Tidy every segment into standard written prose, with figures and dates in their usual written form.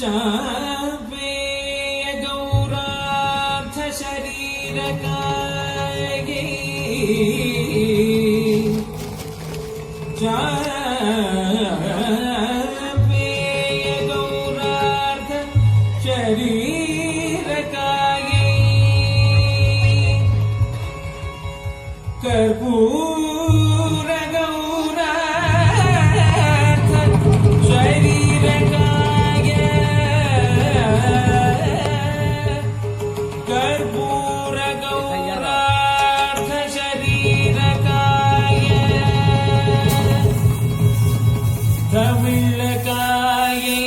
चापेय गौरार्थ शरीर काये चापेय गौरार्थ शरीर काये कर्पूर गौरार्थ शरीर काये कर्पूर गौरार्थ शरीर काये धमिल काये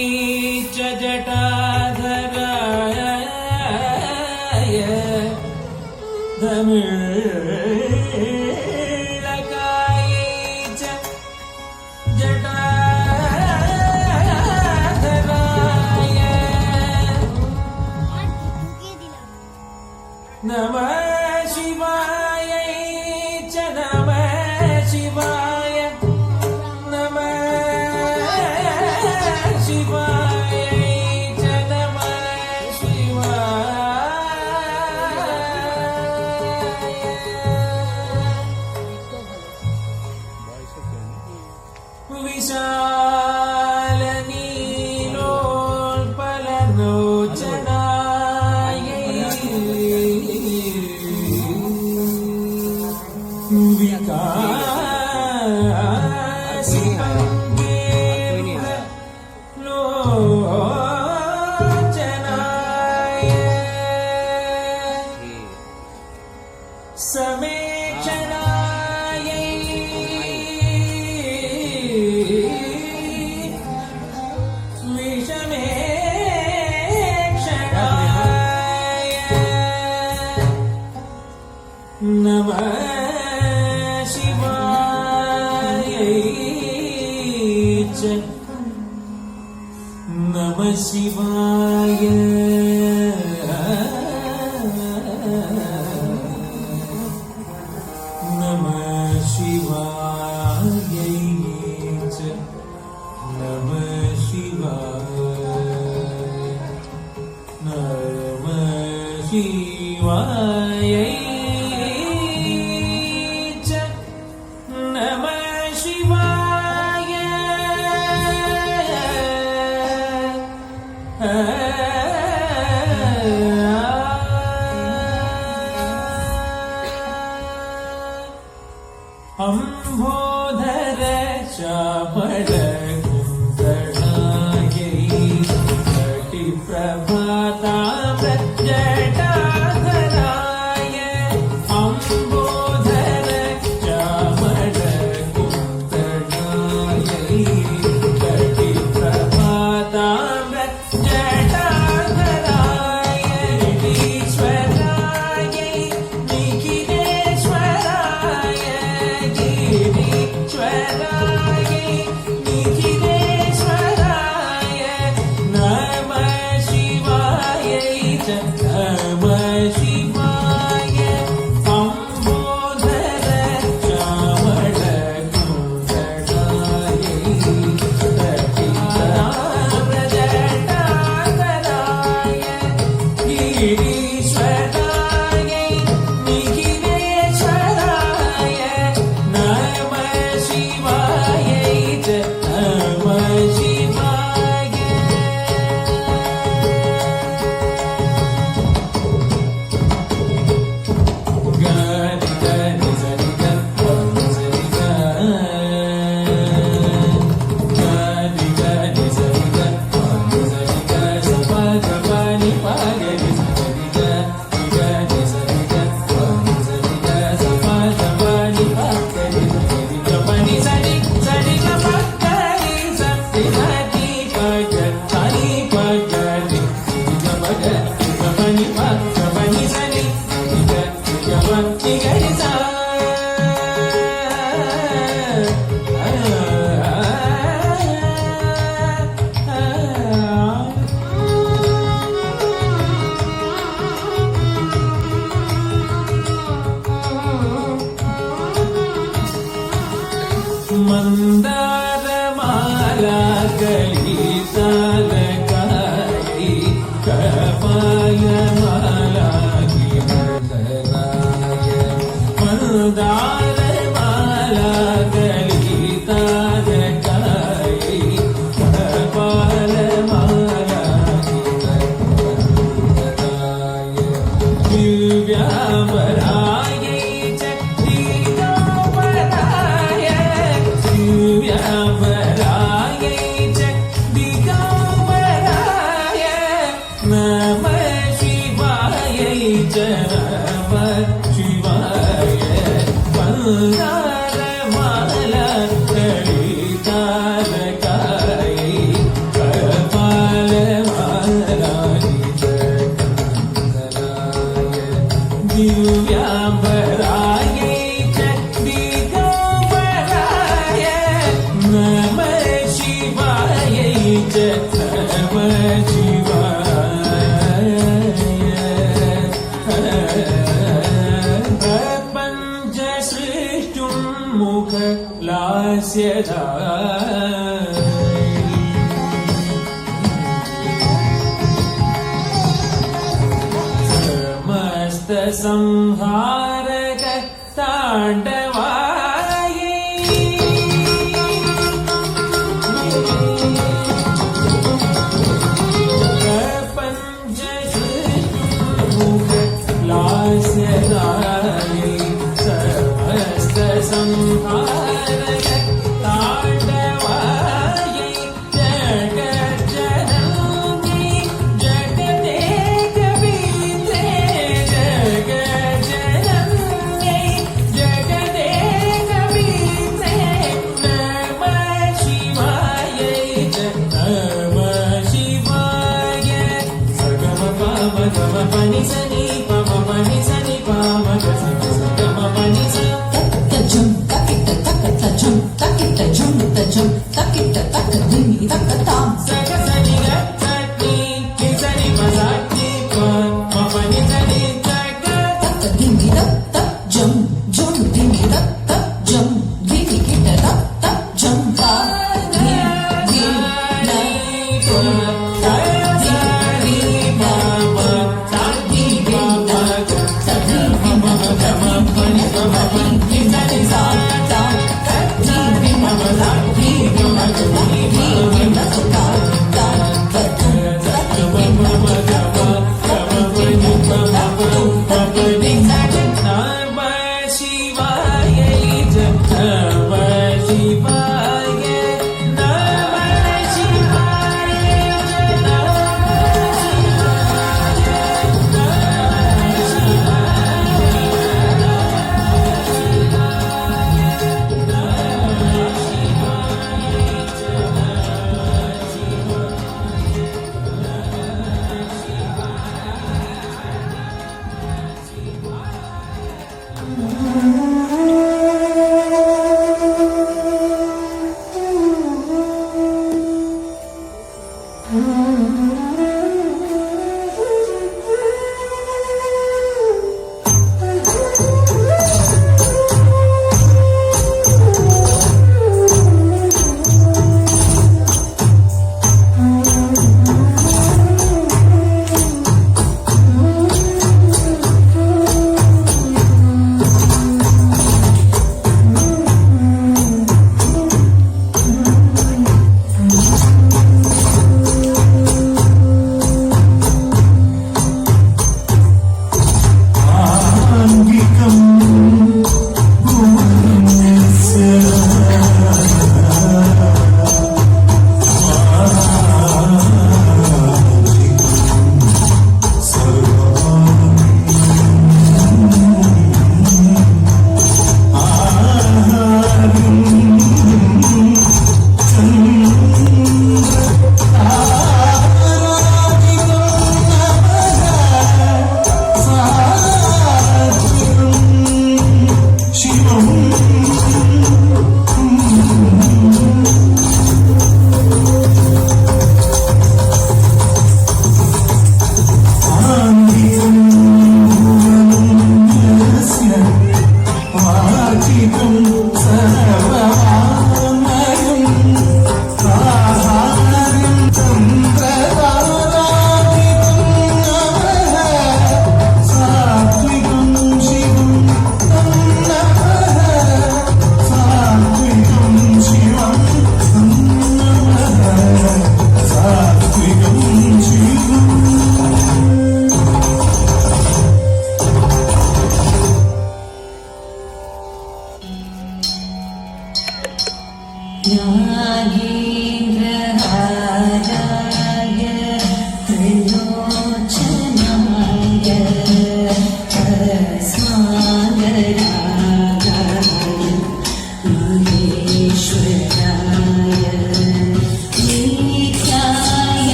च जटाधराय धमिल काये च जटाधराय नमः शिवाय च नमः शिवाय नमः शिवाय च नमः शिवाय विशाल नीलोत्पललोचनाय लोचनाय समेक्षणाय विषमेक्षणाय नमः शिवाय च नमः शिवाय नमः शिवाय च नमः शिवाय नमः शिवाय च नमः शिवाय अंभोधर चापल कुंतळायै कटी प्रभाताम्र जटाधराय अंभोधर चापल कुंतळायै कटी प्रभाताम्र जटाधराय ईश्वराय निखिलेश्वराय गिरीश्वराय निखिलेश्वराय नमः शिवाय च नमः शिवाय अंबोधर चामल कुंडलायै कटिप्राम्र जटाधराय गिरीश्वराय निखिलेश्वराय नमः शिवाय च नमः शिवाय गरि गरि सरि ग सरि ग गरि गरि सरि ग सरि ग सप ग प नि प ग रि सरि ग गरि सरि ग सरि ग सप ग प नि प ग रि सरि ग प नि सरि सरि ग प ग रि सरि ग नि प ग सरि प ग रि सरि ग प ग प नि प ग प नि सरि सरि ग ग प नि ग रि सा मंदार माला गली साल मुख लास्यधारी समस्त संहारक तांडवाई प्रपंच मुख लास्यधारी समस्त संहारक तांडवाई जगत जननी जगदेक बीते जगत जननी जगदेक बीते नमः शिवाय नमः शिवाय सगम पम गम पनि सनि पम पनि सनि पम गम सगम पनि स Jum, takita takata jum, takita jum, ta jum, takita takadimi takatam. Saga sani ga sani ki sani masaki pa pani sani saga Takadimi ta jum, jum dimi ta jum, dimi kita ta jum ta di di na tu ta di di na ma ta di di na ta di di na ta ma pani ma pani sani sa ta ta di ma ta di di na ta di di na ta ta ta ta ma ma ma ga ma pani ma ma pa pani Namah Shivaya Namah Shivaya Namah Shivaya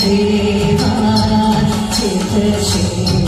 देवा चित